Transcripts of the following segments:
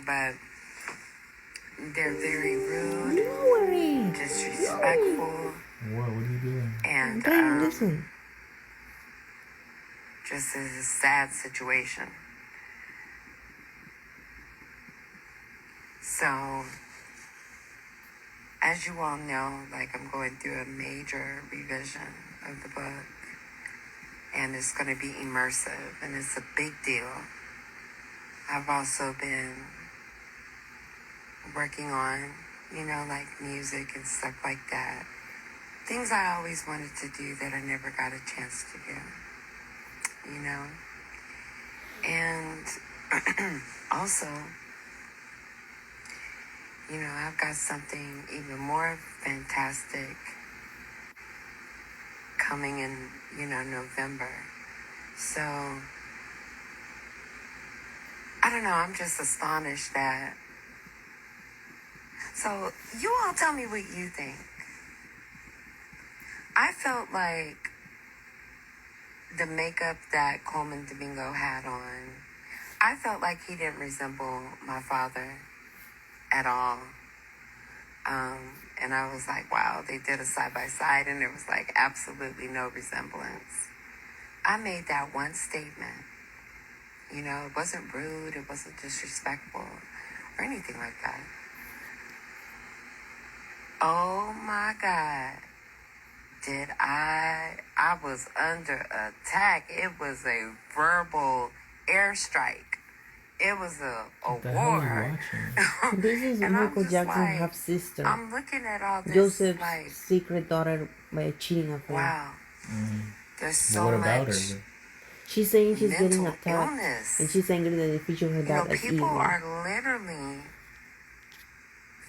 but they're very rude, No worry. disrespectful, What are you doing? and Damn, listen. just is a sad situation. So, as you all know, like, I'm going through a major revision of the book, and it's going to be immersive, and it's a big deal. I've also been working on, like music and stuff like that. Things I always wanted to do that I never got a chance to do, And also, I've got something even more fantastic coming in, November. So, I don't know, I'm just astonished that. So, you all tell me what you think. I felt like the makeup that Coleman Domingo had on, I felt like he didn't resemble my father at all. And I was like, wow, they did a side-by-side, and there was like absolutely no resemblance. I made that one statement. It wasn't rude, it wasn't disrespectful, or anything like that. Oh my God. I was under attack. It was a verbal airstrike. It was a war. This is Michael Jackson's half sister. I'm looking at all this. Joseph's secret daughter by a cheating affair. Wow. There's so what about much. Her? She's saying she's getting attacked. Illness. And she's angry that they feature her dad as people evil. are literally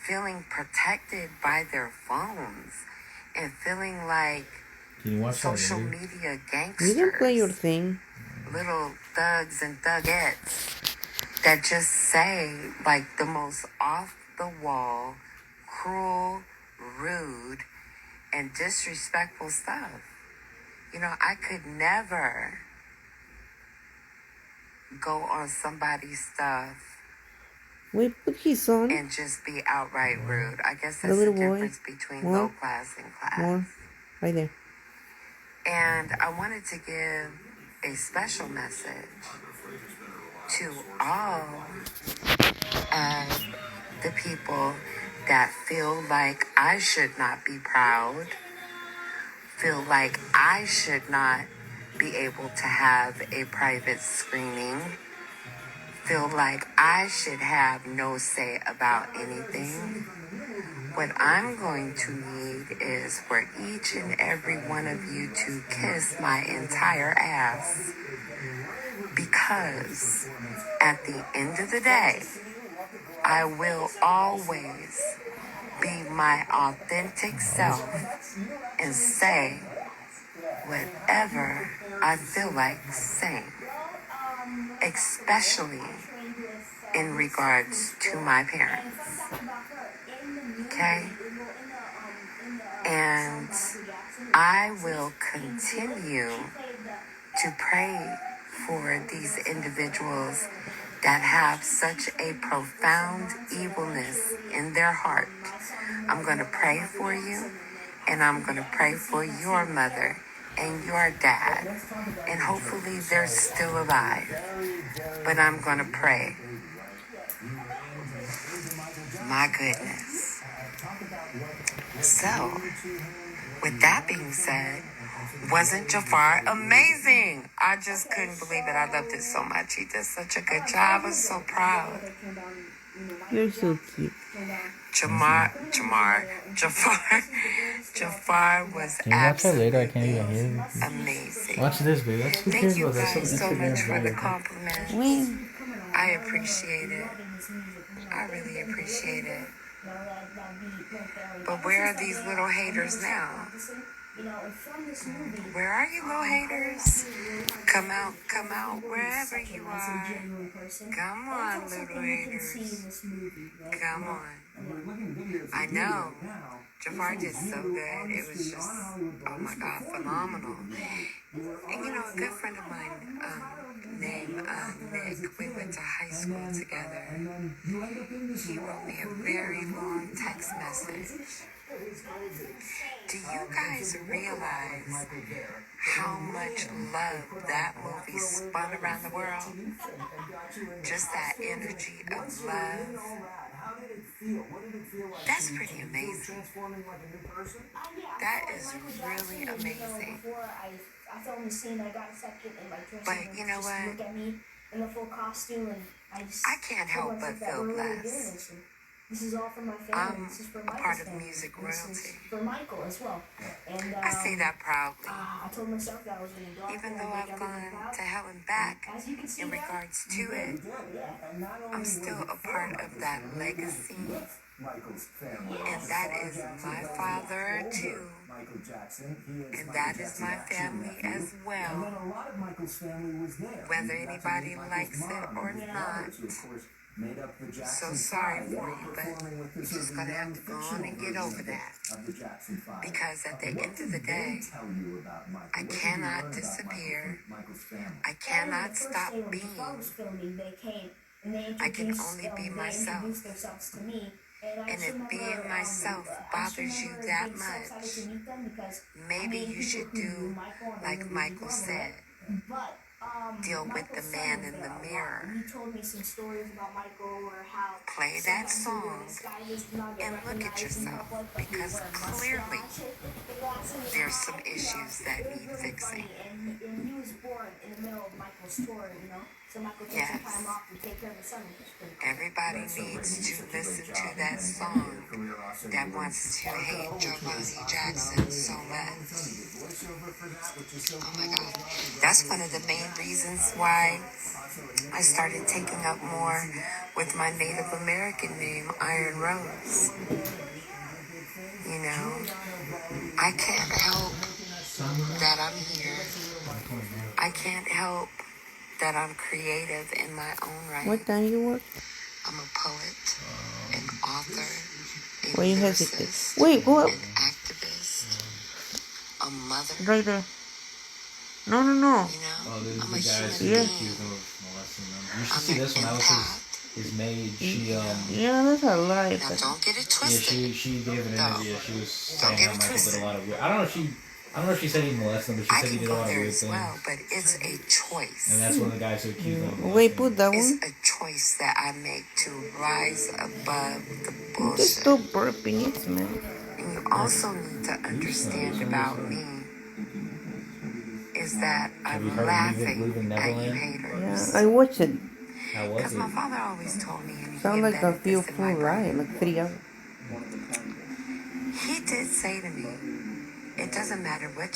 feeling protected by their phones and feeling like social media gangsters. You can play your thing. Little thugs and thugettes that just say like the most off the wall, cruel, rude, and disrespectful stuff. I could never go on somebody's stuff. Wait, put his on. And just be outright rude. I guess that's the difference between low class and class. More. Right there. And I wanted to give a special message to all of the people that feel like I should not be proud, feel like I should not be able to have a private screening, feel like I should have no say about anything. What I'm going to need is for each and every one of you to kiss my entire ass. Because at the end of the day, I will always be my authentic self and say whatever I feel like saying, especially in regards to my parents. Okay? And I will continue to pray for these individuals that have such a profound evilness in their heart. I'm going to pray for you, and I'm going to pray for your mother and your dad, and hopefully they're still alive. But I'm going to pray. My goodness. So, with that being said, wasn't Jafar amazing? I just couldn't believe it. I loved it so much. He did such a good job. I was so proud. You're so cute. Jafar was absolutely amazing. Watch this, baby. Thank you guys so much for the compliments. I appreciate it. I really appreciate it. But where are these little haters now? Where are you, little haters? Come out, wherever you are. Come on, little haters. Come on. I know. Jafar did so good. It was just, oh my God, phenomenal. And a good friend of mine named Nick, we went to high school together. He wrote me a very long text message. Do you guys realize how much love that movie spun around the world? Just that energy of love. That's pretty amazing. That is really amazing. But you know what? I can't help but feel blessed. I'm a part of music royalty. I say that proudly. Even though I've gone to hell and back in regards to it, I'm still a part of that legacy. And that is my father too. And that is my family as well. Whether anybody likes it or not. So sorry for you, but you're just going to have to go on and get over that. Because at the end of the day, I cannot disappear. I cannot stop being. I can only be myself. And if being myself bothers you that much, maybe you should do like Michael said. Deal with the man in the mirror. Play that song and look at yourself, because clearly there's some issues that need fixing. Yes. Everybody needs to listen to that song that wants to hate Joh'vonnie Jackson so much. Oh my God. That's one of the main reasons why I started taking up more with my Native American name, Iron Rose. I can't help that I'm here. I can't help that I'm creative in my own right. What time you work? I'm a poet, an author, a Why you lyricist, hesitate? Wait, what? an activist, a mother. Right there. No. I'm a human being. You should see this one. That was his maid. Yeah, that's a lie. Now don't get it Yeah, twisted. she gave an interview. She was saying get how it Michael twisted. did a lot of weird. I don't know if she said he molested him, but she I said he can did a go lot of there weird as things. well, but it's a choice. And that's one of the guys who accused him of molesting Wait, put that It's one. a choice that I make to rise above the Just bullshit. stop burping it, man. And you also need to understand about me is that I'm laughing at you haters. Yeah, I watched it. How was Because it? my father always told me, and he Sound like a embedded few this in my full lie, brain. like 3 hours. He did say to me, it doesn't matter what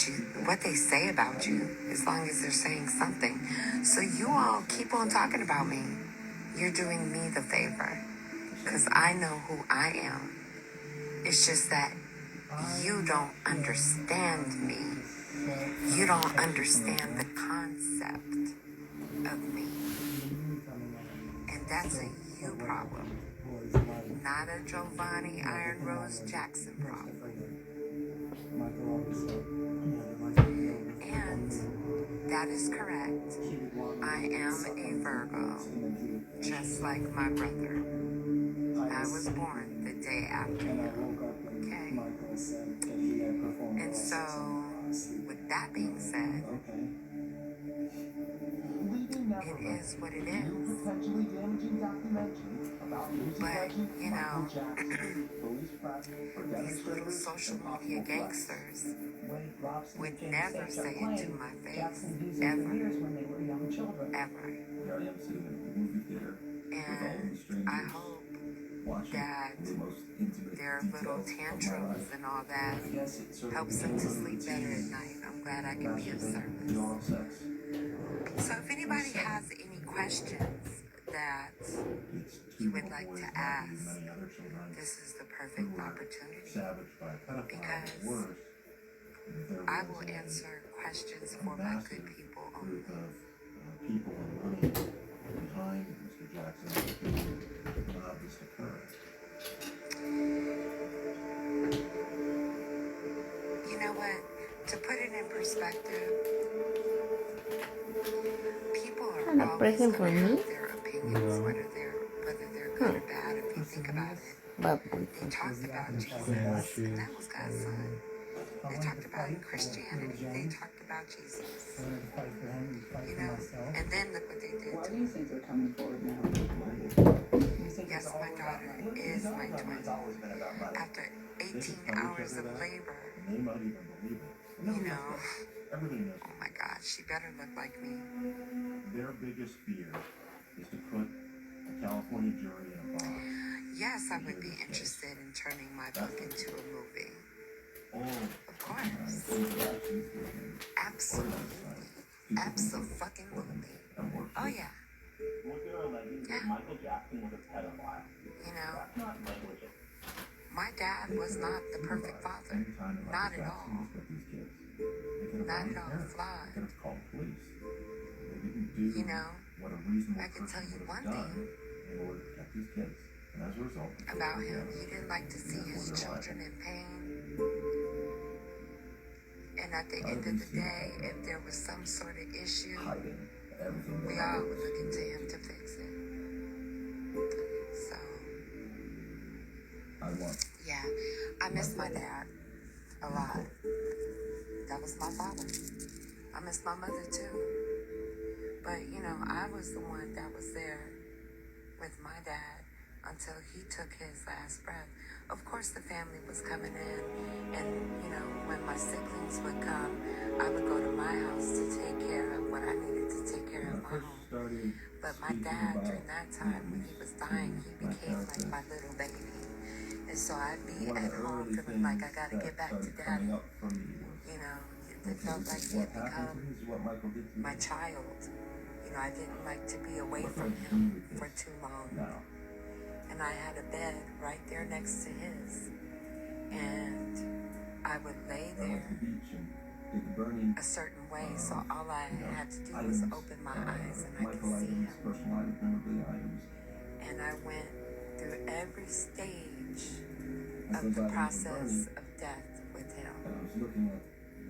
they say about you, as long as they're saying something. So you all keep on talking about me. You're doing me the favor, because I know who I am. It's just that you don't understand me. You don't understand the concept of me. And that's a you problem, not a Joh'vonnie Iron Rose Jackson problem. And that is correct. I am a Virgo, just like my brother. I was born the day after him. Okay? And so, with that being said, it is what it is. But, these little social media gangsters would never say it to my face. Ever. Ever. And I hope that their little tantrums and all that helps them to sleep better at night. I'm glad I can be of service. So if anybody has any questions that you would like to ask, this is the perfect opportunity. Because I will answer questions for my good people only. People and money behind Mr. Jackson allowed this to occur. You know what? To put it in perspective, people are Kinda always present going for to me. have their opinions, whether they're good or bad. If you think about it, Bad they boyfriend. talked about Jesus, and that was God's son. They talked about Christianity. They talked about Jesus. You know, and then look what they did. Why do you think they're coming forward now? Yes, my daughter is my twin. After 18 hours of labor, They might even believe it. you know, Everything oh my God, she better look like me. their biggest fear is to put a California jury in a box. Yes, I would be interested in turning my book into a movie. All Of course. Absolutely. Absolutely. Oh, yeah. Yeah. Michael Jackson was a pedophile. You know, That's not language. my dad was not the perfect father. Not at all. Not at all flawed. You know, I can tell you one thing about him. He didn't like to see his children in pain. And at the end of the day, if there was some sort of issue, we all would look into him to fix it. So, yeah, I miss my dad a lot. That was my father. I miss my mother too. But, you know, I was the one that was there with my dad until he took his last breath. Of course, the family was coming in, and, you know, when my siblings would come, I would go to my house to take care of what I needed to take care of my home. But my dad, during that time, when he was dying, he became like my little baby. And so I'd be at home feeling like I gotta get back to daddy. You know, it felt like he had become my child. You know, I didn't like to be away from him for too long. And I had a bed right there next to his. And I would lay there a certain way, so all I had to do was open my eyes and I could see him. And I went through every stage of the process of death with him.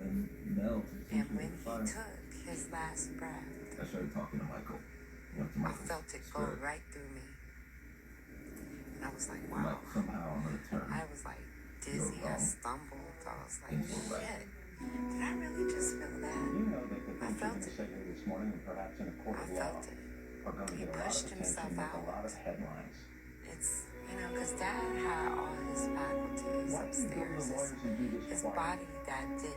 And when he took his last breath, I started talking to Michael. I felt it go right through me. And I was like, wow. Somehow I'm gonna turn. I was like dizzy, I stumbled. I was like, shit. Did I really just feel that? I felt it. This morning, and perhaps in a court I of law, felt it. are going to He get a lot pushed of himself attention, make a lot out. of headlines. It's, you know, because Dad had all his faculties upstairs. His body that didn't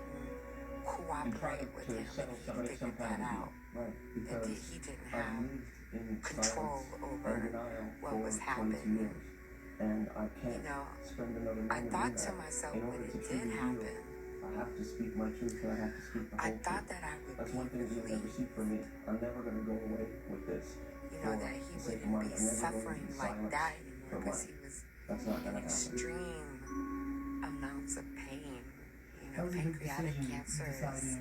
cooperate with him, and he figured that out. That he didn't have control over what was happening. And I You can't know, spend another I minute thought in to that. myself In when order to it treat did you, happen, I have to speak my truth and I have to speak the I whole thought truth. that I would That's be one thing you'll never relieved. see from me. I'm never going to go away with this. You know, that he wouldn't be suffering like that anymore because he was That's not in going to happen. extreme amounts of pain. You know, pancreatic cancer is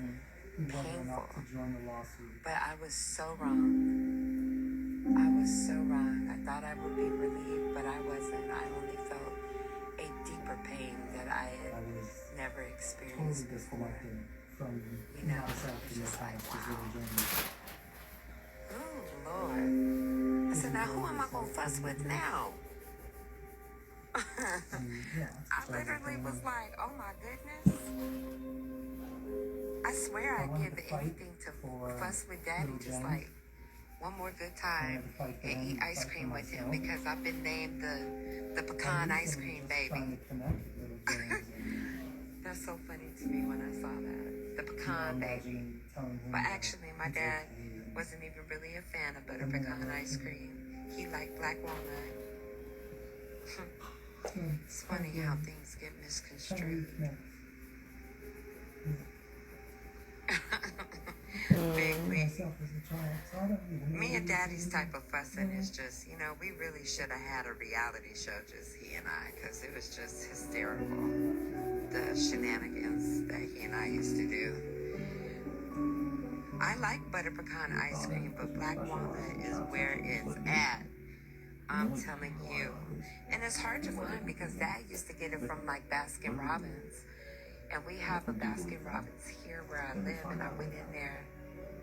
painful. But I was so wrong. I was so wrong. I thought I would be relieved, but I wasn't. I only felt a deeper pain that I had never experienced before. You know, it was just like, wow. Oh, Lord. I said, now who am I going to fuss with now? I literally was like, oh my goodness. I swear I'd give anything to fuss with Daddy, just like one more good time and eat ice cream with him because I've been named the pecan ice cream baby. That's so funny to me when I saw that. The pecan baby. But actually, my dad wasn't even really a fan of butter pecan ice cream. He liked black walnut. It's funny how things get misconstrued. Bigly. Me and Daddy's type of fussing is just, you know, we really should have had a reality show, just he and I, because it was just hysterical. the shenanigans that he and I used to do. I like butter pecan ice cream, but black walnut is where it's at. I'm telling you. And it's hard to find because Dad used to get it from like Baskin Robbins. And we have a Baskin Robbins here where I live, and I went in there,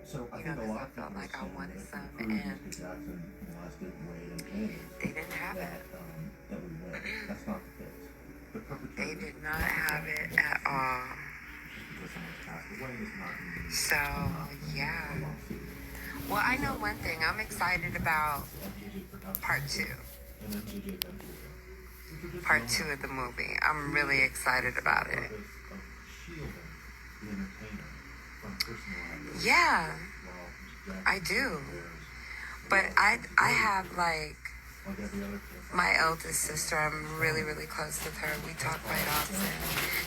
So I you know, think a because lot I of felt people like I saying wanted that some, the proof and Mr. Jackson molested Wade and James they didn't have that it. that we win. That's not the case. The They perpetrator did not have it at all. because someone's passed away does not mean So, yeah. a lawsuit. Well, I know one thing. I'm excited about part two. And then JJ Ventura. Part two of the movie. I'm really excited about it. Of shielding the entertainer from personal liability. Yeah, While Jackson I do. bears but I have like like every other person. my eldest sister. I'm really, really close with her. We talk quite often.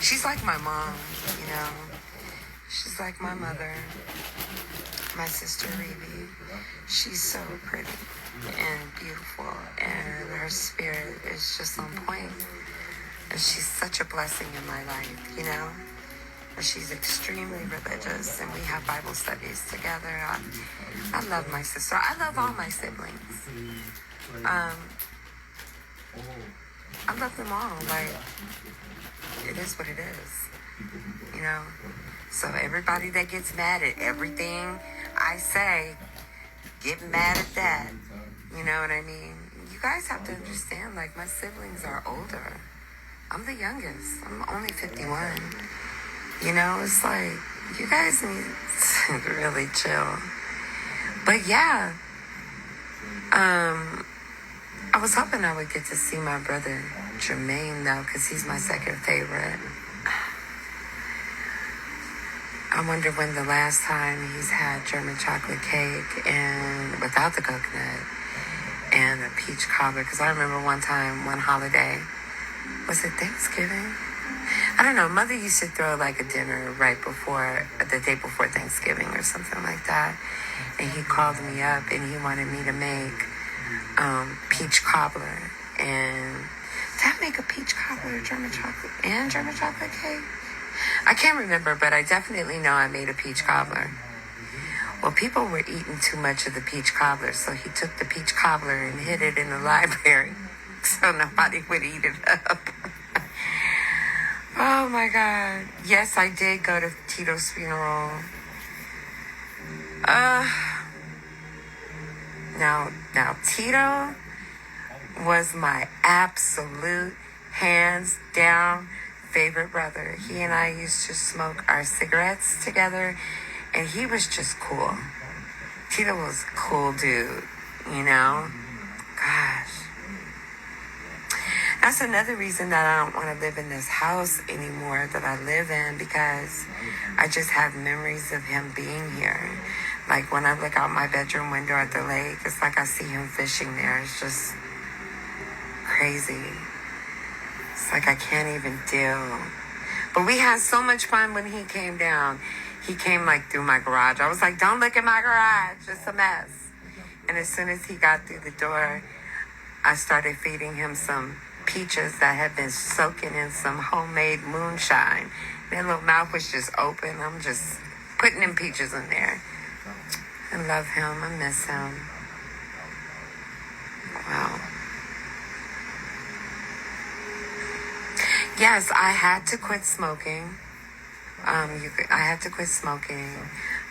She's like my mom, you know. She's like my mother. My sister Rebe. She's so pretty and beautiful, and her spirit is just on point. And she's such a blessing in my life, you know. And she's extremely religious, and we have Bible studies together. I love my sister. I love all my siblings. I love them all. Like, it is what it is, you know. So everybody that gets mad at everything I say, get mad at that. You know what I mean? You guys have to understand, like, my siblings are older. I'm the youngest. I'm only 51. You know, it's like, you guys need to really chill. But yeah, I was hoping I would get to see my brother Jermaine, though, because he's my second favorite. I wonder when the last time he's had German chocolate cake and without the coconut and a peach cobbler. Because I remember one time, one holiday, was it Thanksgiving? I don't know. Mother used to throw like a dinner right before, the day before Thanksgiving or something like that. And he called me up and he wanted me to make peach cobbler. And did I make a peach cobbler, German chocolate, and German chocolate cake? I can't remember, but I definitely know I made a peach cobbler. Well, people were eating too much of the peach cobbler, so he took the peach cobbler and hid it in the library so nobody would eat it up. Oh my God. Yes, I did go to Tito's funeral. Now Tito was my absolute hands down favorite brother. He and I used to smoke our cigarettes together, and he was just cool. Tito was a cool dude, you know? Gosh. That's another reason that I don't want to live in this house anymore that I live in, because I just have memories of him being here. Like when I look out my bedroom window at the lake, it's like I see him fishing there. It's just crazy. It's like I can't even deal. But we had so much fun when he came down. He came like through my garage. I was like, don't look at my garage. It's a mess. And as soon as he got through the door, I started feeding him some peaches that had been soaking in some homemade moonshine. That little mouth was just open. I'm just putting them peaches in there. I love him. I miss him. Wow. Yes, I had to quit smoking. I had to quit smoking.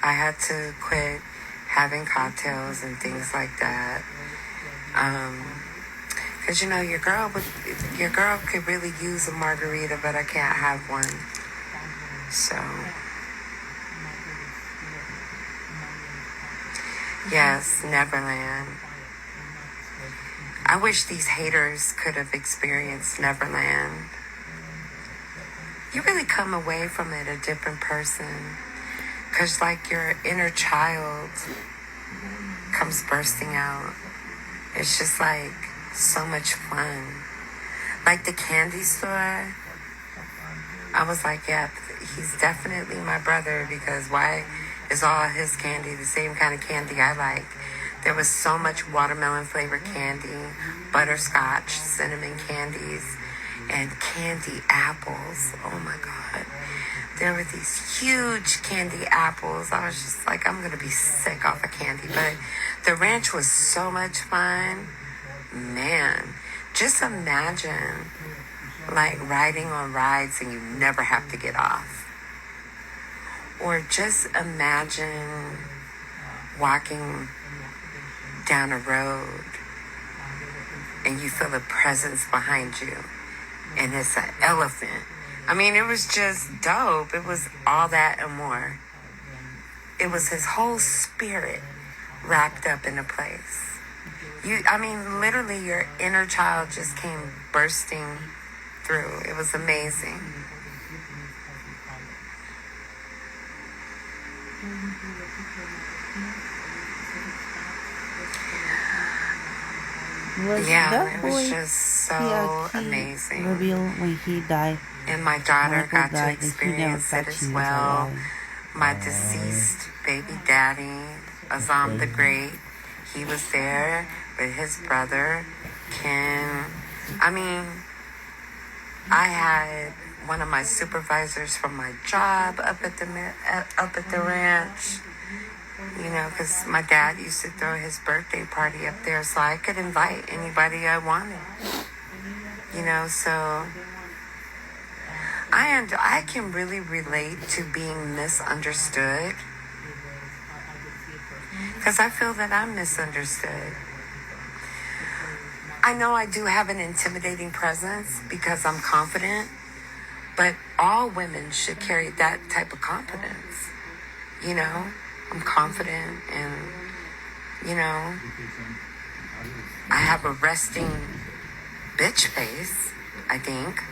I had to quit having cocktails and things like that. Cause you know your girl could really use a margarita, but I can't have one. So yes, Neverland. I wish these haters could have experienced Neverland. You really come away from it a different person. Cause like your inner child comes bursting out. It's just like so much fun. Like the candy store, I was like, yeah, he's definitely my brother, because why is all his candy the same kind of candy I like? There was so much watermelon flavored candy, butterscotch, cinnamon candies, and candy apples. Oh my God. There were these huge candy apples. I was just like, I'm going to be sick off of candy. But the ranch was so much fun. Man, just imagine like riding on rides and you never have to get off. Or just imagine walking down a road and you feel a presence behind you and it's an elephant. I mean, it was just dope. It was all that and more. It was his whole spirit wrapped up in a place. Literally your inner child just came bursting through. It was amazing. Was Yeah, that it boy was just so he amazing. revealed when he died? And my daughter Michael got to died, that he never experience it touched as him as well. alive. My deceased baby daddy, Azam the Great, he was there with his brother, Ken. I had one of my supervisors from my job up at the ranch, because my dad used to throw his birthday party up there, so I could invite anybody I wanted, so I can really relate to being misunderstood, because I feel that I'm misunderstood. I know I do have an intimidating presence because I'm confident, but all women should carry that type of confidence. I'm confident and, I have a resting bitch face, I think,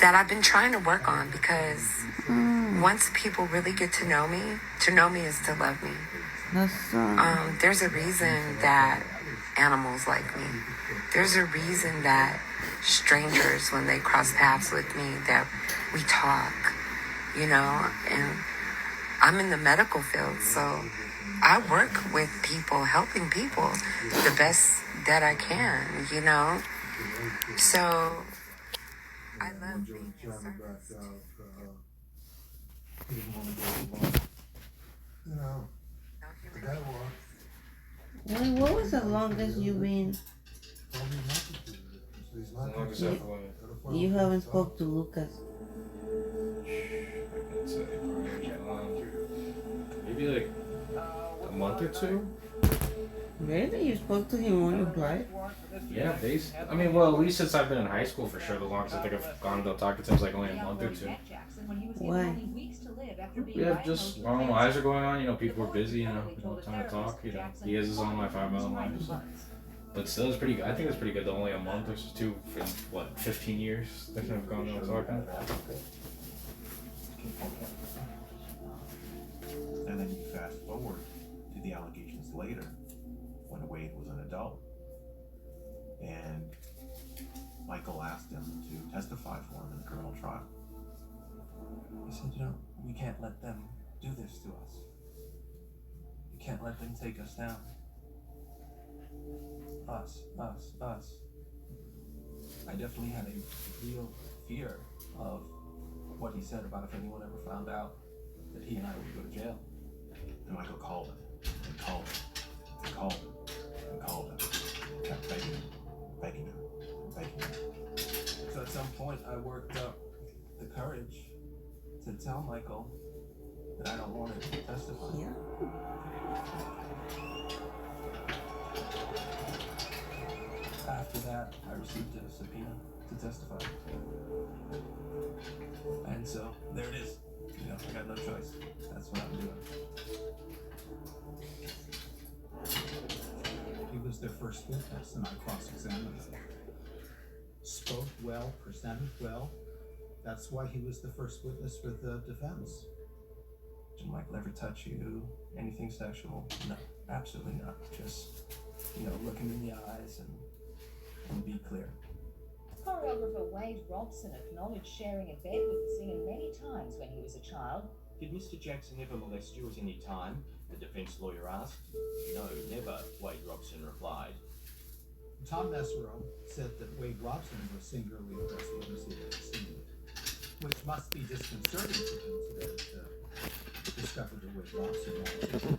that I've been trying to work on because once people really get to know me is to love me. There's a reason that animals like me. There's a reason that strangers, when they cross paths with me, that we talk, and I'm in the medical field, so I work with people, helping people the best that I can, so I love being in service. He didn't want to go along. The guy walked. When, what was the longest you've been? You haven't spoke to Lucas. Maybe like a month or two. Really? You spoke to him when you applied? Yeah, well, at least since I've been in high school, for sure. The longest I think I've gone without talking to him is like only a month or two. Why? Yeah, just normal lives are going on. People are busy. No time to talk. He has his own life, I have my own life. So. But still, it's pretty good. I think it's pretty good. Though only a month or two in 15 years that I've gone without talking. And then you fast forward to the allegations later, when Wade was an adult, and Michael asked him to testify for him in the criminal trial. He said, we can't let them do this to us. We can't let them take us down. Us. I definitely had a real fear of what he said about if anyone ever found out that he and I would go to jail. And Michael called him, and called him, and called him, and called him, kept begging him. So at some point I worked up the courage to tell Michael that I don't want him to testify. Yeah. After that, I received a subpoena to testify. And so, there it is. I got no choice. That's what I'm doing. He was their first witness, and I cross-examined him. Spoke well, presented well. That's why he was the first witness for the defense. Did Michael ever touch you? Anything sexual? No, absolutely not. Just, look him in the eyes and be clear. Choreographer Wade Robson acknowledged sharing a bed with the singer many times when he was a child. Did Mr. Jackson ever molest you at any time? The defense lawyer asked. No, never, Wade Robson replied. Tom Mesereau said that Wade Robson was singularly impressive as he had seen, which must be disconcerting to him today to discover that Wade Robson